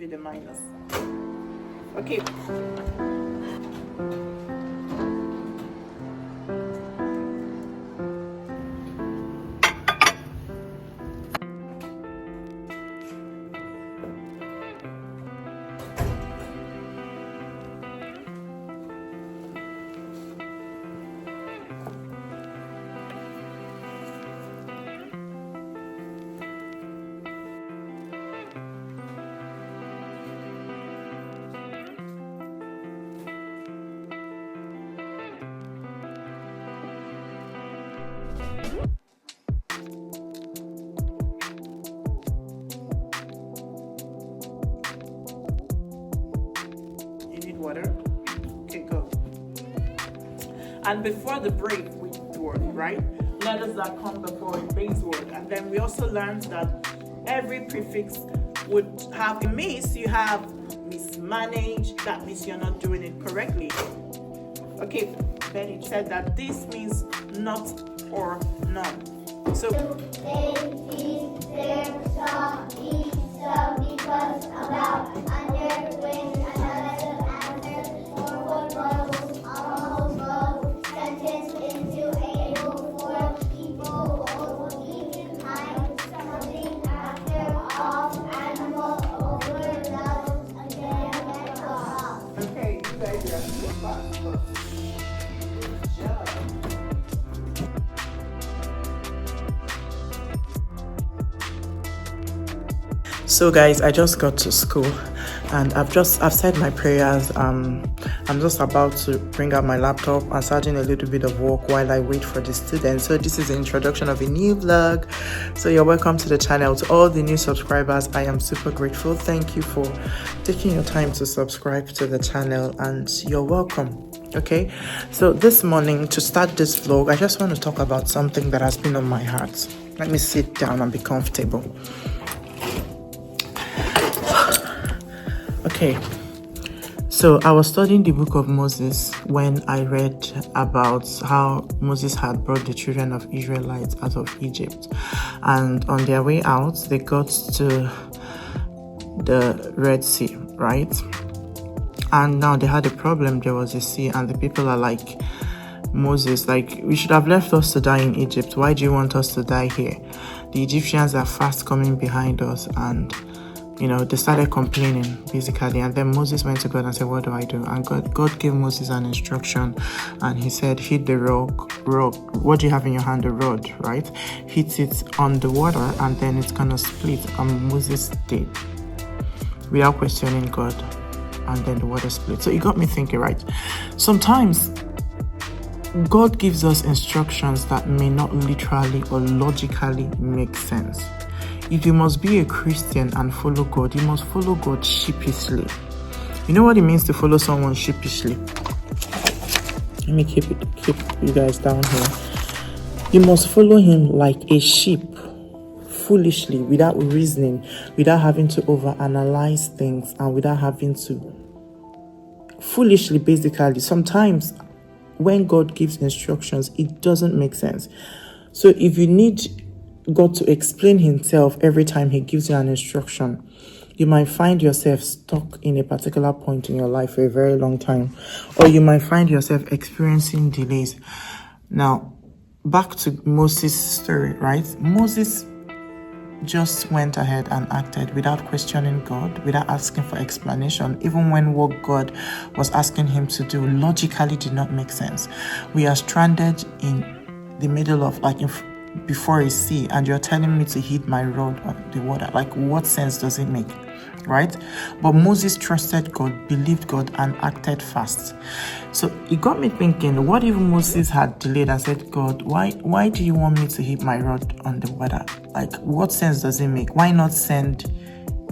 with the minus. Okay. You need water? Okay, go. And before the break, we used word, right? Letters that come before a base word. And then we also learned that every prefix would have a miss. You have mismanaged. That means you're not doing it correctly. Okay, Benny said that this means not or none. So They eat their saw, eat so because about under when another answer or what goes almost goes sentence into a for people will leave behind something after all animal over love again off. okay, you guys are so fast. Good job. So guys, I just got to school and I've said my prayers. I'm just about to bring out my laptop and starting a little bit of work while I wait for the students. So this is the introduction of a new vlog. So you're welcome to the channel. To all the new subscribers, I am super grateful. Thank you for taking your time to subscribe to the channel and you're welcome. Okay, so this morning to start this vlog, I just want to talk about something that has been on my heart. Let me sit down and be comfortable. Okay, so I was studying the book of Moses when I read about how Moses had brought the children of Israelites out of Egypt, and on their way out they got to the Red Sea, right? And now they had a problem. There was a sea and the people are like, Moses, like, we should have left us to die in Egypt. Why do you want us to die here? The Egyptians are fast coming behind us, and they started complaining basically. And then Moses went to God and said, what do I do? And God gave Moses an instruction and he said, hit the rock. What do you have in your hand? The rod, right? Hit it on the water and then it's gonna split. And Moses did without questioning God, and then the water split. So it got me thinking, right? Sometimes God gives us instructions that may not literally or logically make sense. If you must be a Christian and follow God, you must follow God sheepishly. You know what it means to follow someone sheepishly? Let me keep you guys down here. You must follow him like a sheep, foolishly, without reasoning, without having to overanalyze things, and without having to foolishly, basically. Sometimes when God gives instructions, it doesn't make sense. So if you need God to explain himself every time he gives you an instruction, you might find yourself stuck in a particular point in your life for a very long time, or you might find yourself experiencing delays. Now, back to Moses' story, right? Moses just went ahead and acted without questioning God, without asking for explanation, even when what God was asking him to do logically did not make sense. We are stranded in the middle of, before a sea, and you're telling me to hit my rod on the water. Like, what sense does it make, right? But Moses trusted God, believed God, and acted fast. So it got me thinking, what if Moses had delayed and said, God, why do you want me to hit my rod on the water? Like, what sense does it make? Why not send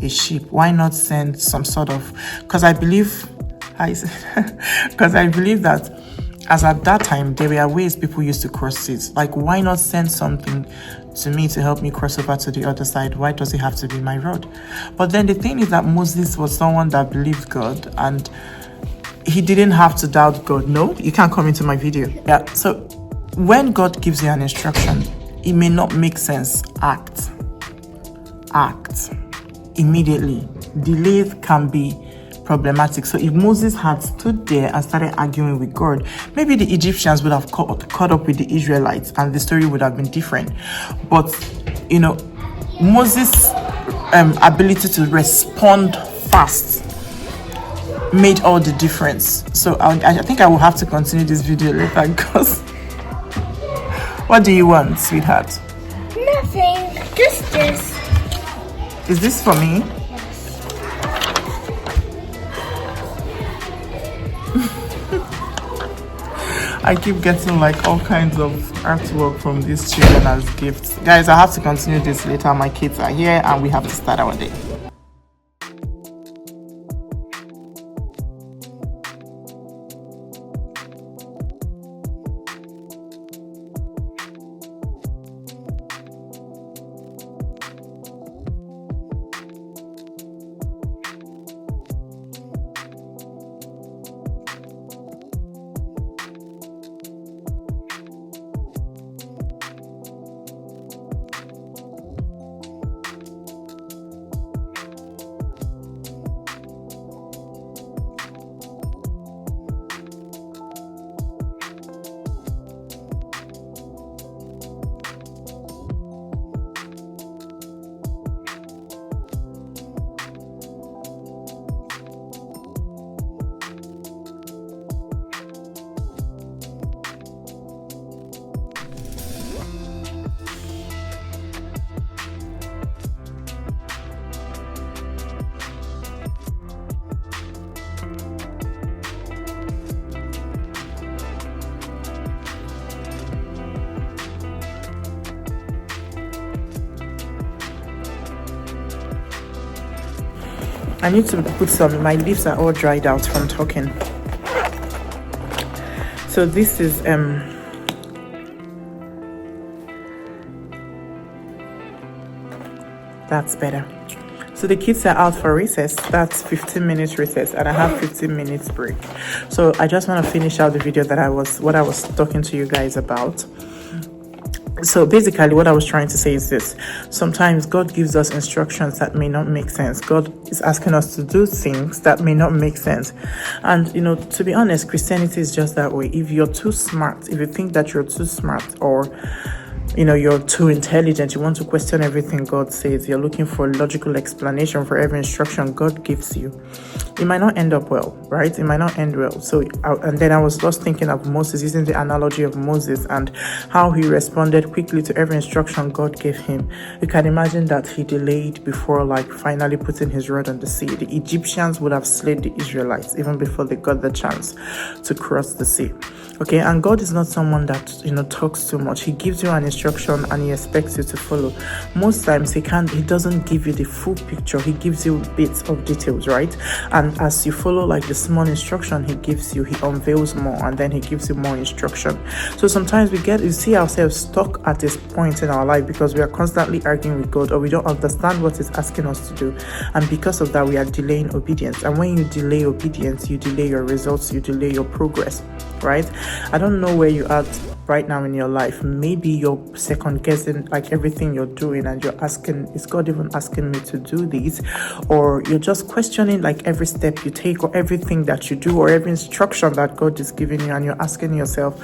a sheep? Why not send some sort of, because I believe that as at that time, there were ways people used to cross it. Like, why not send something to me to help me cross over to the other side? Why does it have to be my rod? But then the thing is that Moses was someone that believed God and he didn't have to doubt God. No, you can't come into my video. Yeah. So when God gives you an instruction, it may not make sense. Act. immediately. Delays can be problematic. So if Moses had stood there and started arguing with God, maybe the Egyptians would have caught up with the Israelites and the story would have been different. But Moses' ability to respond fast made all the difference. So I think I will have to continue this video later because what do you want, sweetheart? Nothing. Just this. Is this for me? I keep getting like all kinds of artwork from these children as gifts. Guys, I have to continue this later. My kids are here and we have to start our day. I need to put some, my lips are all dried out from talking. So this is that's better. So the kids are out for recess. That's 15 minutes recess and I have 15 minutes break. So I just want to finish out the video that I was talking to you guys about. So basically what I was trying to say is this: sometimes God gives us instructions that may not make sense. God is asking us to do things that may not make sense. And to be honest, Christianity is just that way. If you're too smart, if you think that you're too smart, or you're too intelligent, you want to question everything God says, you're looking for a logical explanation for every instruction God gives you, it might not end up well, right? It might not end well. So, and then I was just thinking of Moses, using the analogy of Moses and how he responded quickly to every instruction God gave him. You can imagine that he delayed before finally putting his rod on the sea. The Egyptians would have slayed the Israelites even before they got the chance to cross the sea. Okay, and God is not someone that talks too much. He gives you an instruction and he expects you to follow. Most times he doesn't give you the full picture. He gives you bits of details, right? And as you follow the small instruction he gives you, he unveils more and then he gives you more instruction. So sometimes we see ourselves stuck at this point in our life because we are constantly arguing with God, or we don't understand what he's asking us to do, and because of that we are delaying obedience. And when you delay obedience, you delay your results, you delay your progress, right? I don't know where you are right now in your life. Maybe you're second guessing everything you're doing and you're asking, is God even asking me to do this? Or you're just questioning every step you take or everything that you do or every instruction that God is giving you, and you're asking yourself,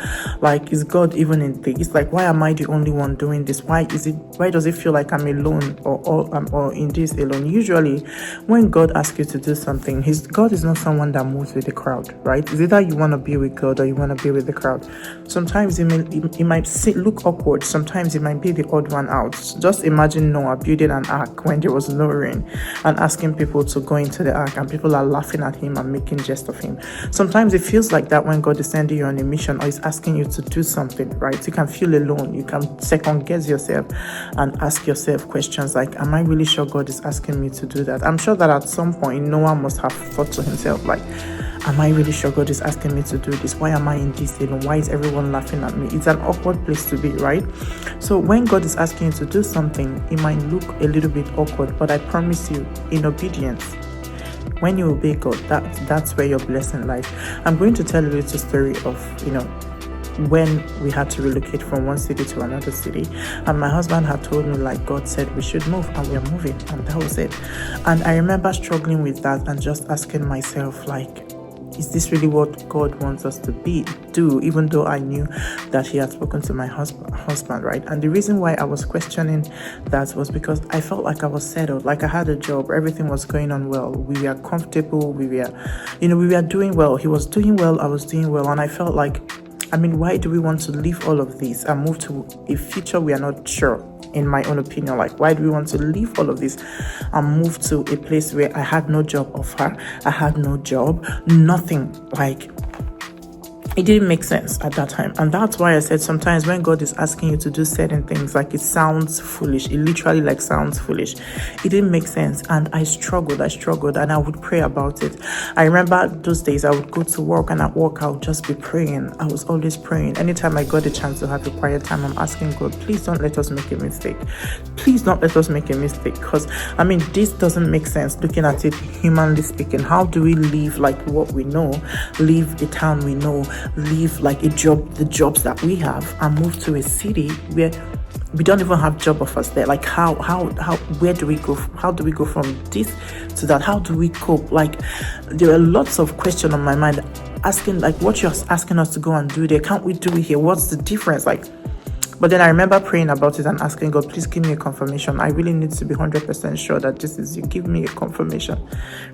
is God even in this? Why am I the only one doing this? Why does it feel like I'm alone or in this alone? Usually when God asks you to do something, God is not someone that moves with the crowd, right? It's either you want to be with God or you want to be with the crowd. Sometimes it might look awkward. Sometimes it might be the odd one out. Just imagine Noah building an ark when there was no rain and asking people to go into the ark, and people are laughing at him and making jest of him. Sometimes it feels like that when God is sending you on a mission or is asking you to do something, right? You can feel alone. You can second guess yourself and ask yourself questions like, am I really sure God is asking me to do that? I'm sure that at some point Noah must have thought to himself, am I really sure God is asking me to do this? Why am I in this alone? Why is everyone laughing at me? It's an awkward place to be, right? So when God is asking you to do something, it might look a little bit awkward, but I promise you, in obedience, when you obey God, that's where your blessing lies. I'm going to tell a little story of, when we had to relocate from one city to another city, and my husband had told me like God said we should move, and we are moving, and that was it. And I remember struggling with that and just asking myself like, is this really what God wants us to do? Even though I knew that He had spoken to my husband, right? And the reason why I was questioning that was because I felt like I was settled, like I had a job, everything was going on well, we were comfortable, we were doing well. He was doing well, I was doing well, and I felt like, why do we want to leave all of this and move to a future we are not sure? In my own opinion, like, why do we want to leave all of this and move to a place where I had no job offer, I had no job, nothing? Like, it didn't make sense at that time. And that's why I said sometimes when God is asking you to do certain things, like, it sounds foolish. It literally like sounds foolish. It didn't make sense. And I struggled and I would pray about it. I remember those days I would go to work, and at work I would just be praying. I was always praying. Anytime I got a chance to have a quiet time, I'm asking God, please don't let us make a mistake. Please don't let us make a mistake. Because this doesn't make sense looking at it humanly speaking. How do we leave like what we know, leave the town we know, leave like the jobs that we have, and move to a city where we don't even have job offers there? Like, where do we go? How do we go from this to that? How do we cope? Like, there are lots of questions on my mind, asking like, what you're asking us to go and do there, can't we do it here? What's the difference? Like, but then I remember praying about it and asking God, please give me a confirmation. I really need to be 100% sure that this is you. Give me a confirmation,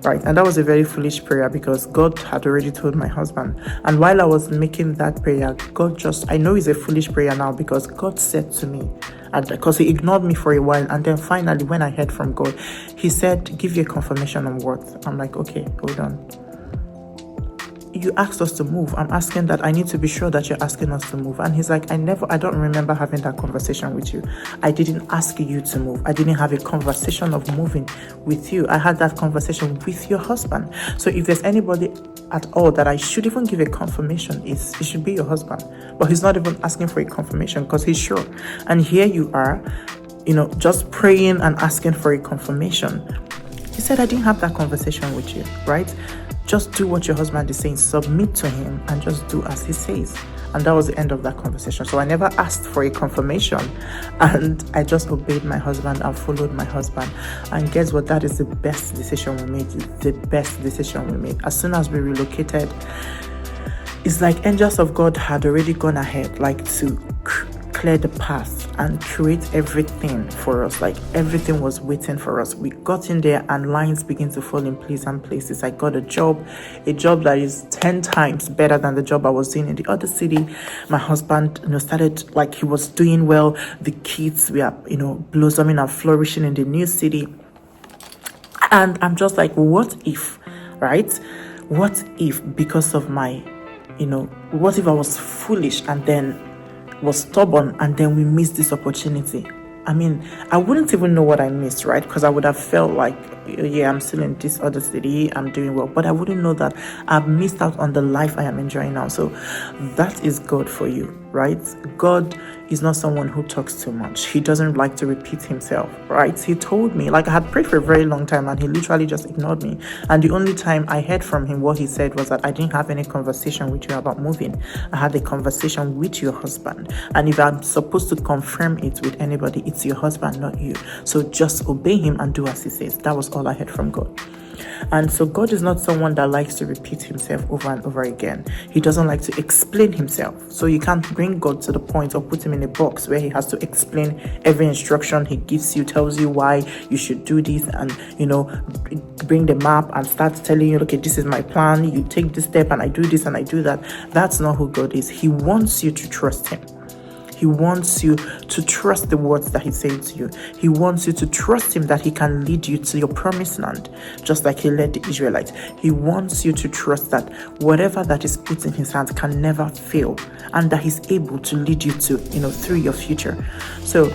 right? And that was a very foolish prayer because God had already told my husband. And while I was making that prayer, I know it's a foolish prayer now, because God said to me, and because He ignored me for a while, and then finally when I heard from God, He said, give you a confirmation on what? I'm like, okay, hold on. You asked us to move. I'm asking that. I need to be sure that you're asking us to move. And He's like, I don't remember having that conversation with you. I didn't ask you to move. I didn't have a conversation of moving with you. I had that conversation with your husband. So if there's anybody at all that I should even give a confirmation, it should be your husband. But He's not even asking for a confirmation because He's sure. And here you are, just praying and asking for a confirmation. He said, I didn't have that conversation with you, right? Just do what your husband is saying, submit to him, and just do as he says. And that was the end of that conversation. So I never asked for a confirmation, and I just obeyed my husband and followed my husband. And guess what? That is the best decision we made. It's the best decision we made. As soon as we relocated, it's like angels of God had already gone ahead, like to clear the path and create everything for us. Like, everything was waiting for us. We got in there and lines begin to fall in place and places. I got a job that is 10 times better than the job I was doing in the other city. My husband, started, like, he was doing well. The kids were, blossoming and flourishing in the new city. And I'm just like, what if, right? What if, because of my, what if I was foolish and then was stubborn, and then we missed this opportunity? I wouldn't even know what I missed, right? Because I would have felt like, yeah, I'm still in this other city, I'm doing well, but I wouldn't know that I've missed out on the life I am enjoying now. So that is God for you, right? God is not someone who talks too much. He doesn't like to repeat himself, right? He told me, like, I had prayed for a very long time, and he literally just ignored me. And the only time I heard from him, what he said was that I didn't have any conversation with you about moving. I had a conversation with your husband. And if I'm supposed to confirm it with anybody, it's your husband, not you. So just obey him and do as he says. That was all I heard from God. And so God is not someone that likes to repeat himself over and over again. He doesn't like to explain himself. So you can't bring God to the point or put him in a box where he has to explain every instruction he gives you, tells you why you should do this, and, bring the map and start telling you, okay, this is my plan. You take this step and I do this and I do that. That's not who God is. He wants you to trust him. He wants you to trust the words that he said to you. He wants you to trust him that he can lead you to your promised land, just like he led the Israelites. He wants you to trust that whatever that is put in his hands can never fail, and that he's able to lead you to, through your future. So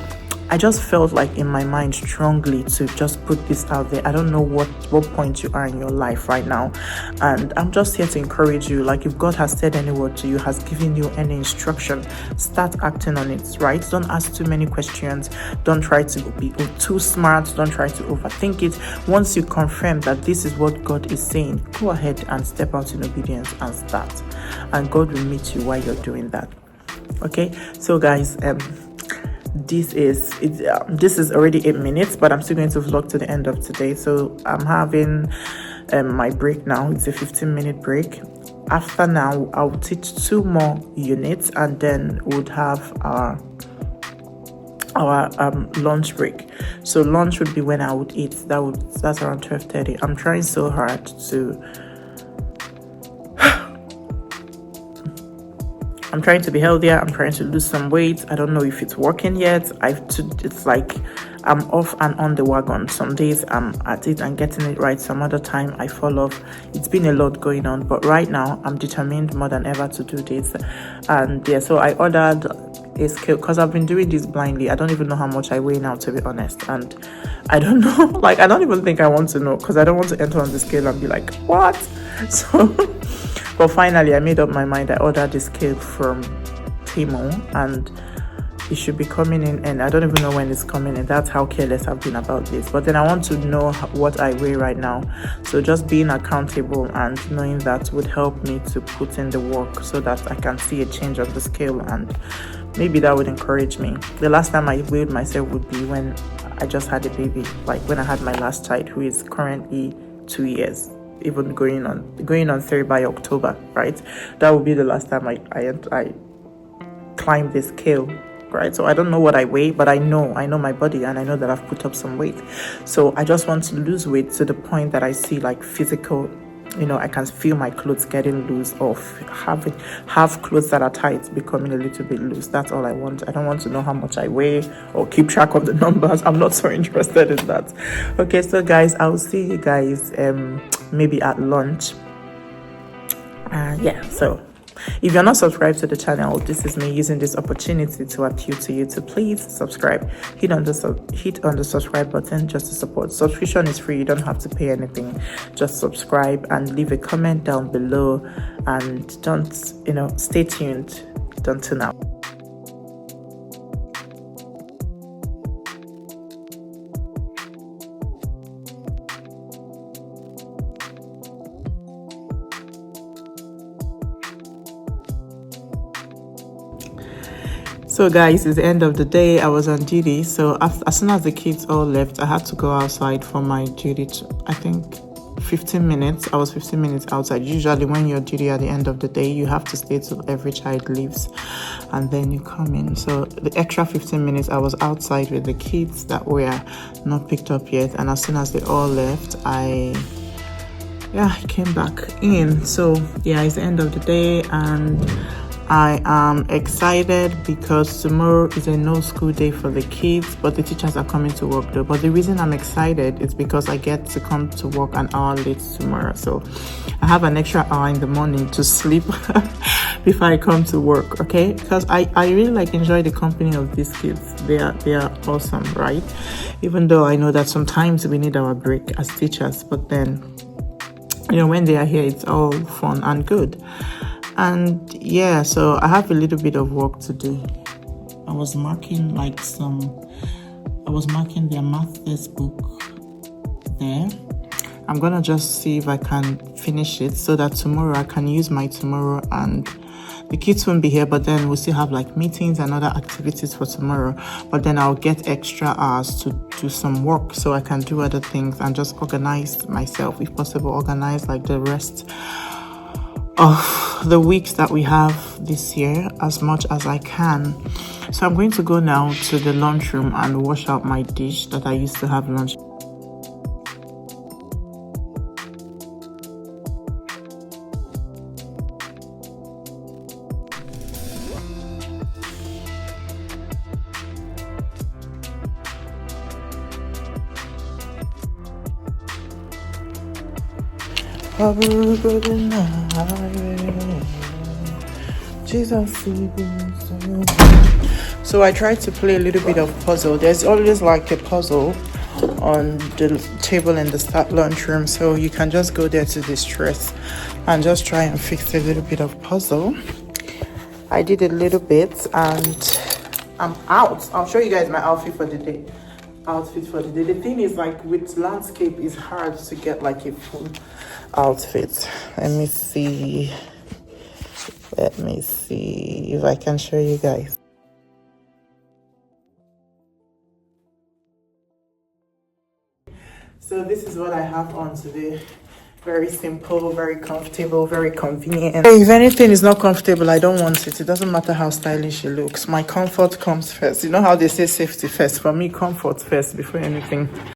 I just felt like in my mind strongly to just put this out there. I don't know what point you are in your life right now, and I'm just here to encourage you. Like, if God has said any word to you, has given you any instruction, start acting on it, right? Don't ask too many questions. Don't try to be too smart. Don't try to overthink it. Once you confirm that this is what God is saying, go ahead and step out in obedience and start. And God will meet you while you're doing that. Okay, so guys, this is already 8 minutes, but I'm still going to vlog to the end of today. So I'm having my break now. It's a 15-minute break. After now, I'll teach 2 more units, and then we'll have our lunch break. So lunch would be when I would eat. That's around 12:30. I'm trying so hard to I'm trying to be healthier. I'm trying to lose some weight. I don't know if it's working yet. It's like I'm off and on the wagon. Some days I'm at it and getting it right. Some other time I fall off. It's been a lot going on, but right now I'm determined more than ever to do this. And yeah, so I ordered a scale because I've been doing this blindly. I don't even know how much I weigh now, to be honest. And I don't know, like, I don't even think I want to know, because I don't want to enter on the scale and be like, what? So but finally I made up my mind. I ordered this scale from Temu, and it should be coming in, and I don't even know when it's coming in. That's how careless I've been about this. But then I want to know what I weigh right now, so just being accountable and knowing that would help me to put in the work so that I can see a change on the scale, and maybe that would encourage me. The last time I weighed myself would be when I just had a baby, like when I had my last child, who is currently 2 years, even going on 3 by October, right? That would be the last time I climbed the scale, right? So I don't know what I weigh, but I know my body, and I know that I've put up some weight. So I just want to lose weight to the point that I see like physical, I can feel my clothes getting loose, or have clothes that are tight becoming a little bit loose. That's all I want. I don't want to know how much I weigh or keep track of the numbers. I'm not so interested in that. Okay, so guys, I'll see you guys maybe at lunch. Yeah, so if you're not subscribed to the channel, this is me using this opportunity to appeal to you to please subscribe. Hit on the subscribe button just to support. Subscription is free. You don't have to pay anything. Just subscribe and leave a comment down below, and don't stay tuned. Don't tune out. So guys, it's the end of the day. I was on duty, so as soon as the kids all left, I had to go outside for my duty. I think 15 minutes. I was 15 minutes outside. Usually when you're duty at the end of the day, you have to stay till every child leaves, and then you come in. So the extra 15 minutes I was outside with the kids that were not picked up yet, and as soon as they all left, I came back in. So yeah, it's the end of the day, and I am excited because tomorrow is a no school day for the kids, but the teachers are coming to work though. But the reason I'm excited is because I get to come to work an hour late tomorrow, so I have an extra hour in the morning to sleep before I come to work. Okay, because I really enjoy the company of these kids. They are awesome, right? Even though I know that sometimes we need our break as teachers, but then when they are here, it's all fun and good. And yeah, so I have a little bit of work to do. I was marking their math textbook there. I'm gonna just see if I can finish it so that tomorrow I can use my tomorrow, and the kids won't be here, but then we'll still have meetings and other activities for tomorrow. But then I'll get extra hours to do some work so I can do other things and just organize myself, if possible, organize the rest of the weeks that we have this year as much as I can. So I'm going to go now to the lunchroom and wash out my dish that I used to have lunch. So I tried to play a little bit of puzzle. There's always a puzzle on the table in the staff lunchroom, so you can just go there to distress and just try and fix a little bit of puzzle. I did a little bit and I'm out. I'll show you guys my outfit for the day. The thing is, with landscape, it's hard to get a full outfit. Let me see. Let me see if I can show you guys. So this is what I have on today. Very simple, very comfortable, very convenient. If anything is not comfortable, I don't want it. It doesn't matter how stylish it looks. My comfort comes first. You know how they say safety first? For me, comfort first before anything.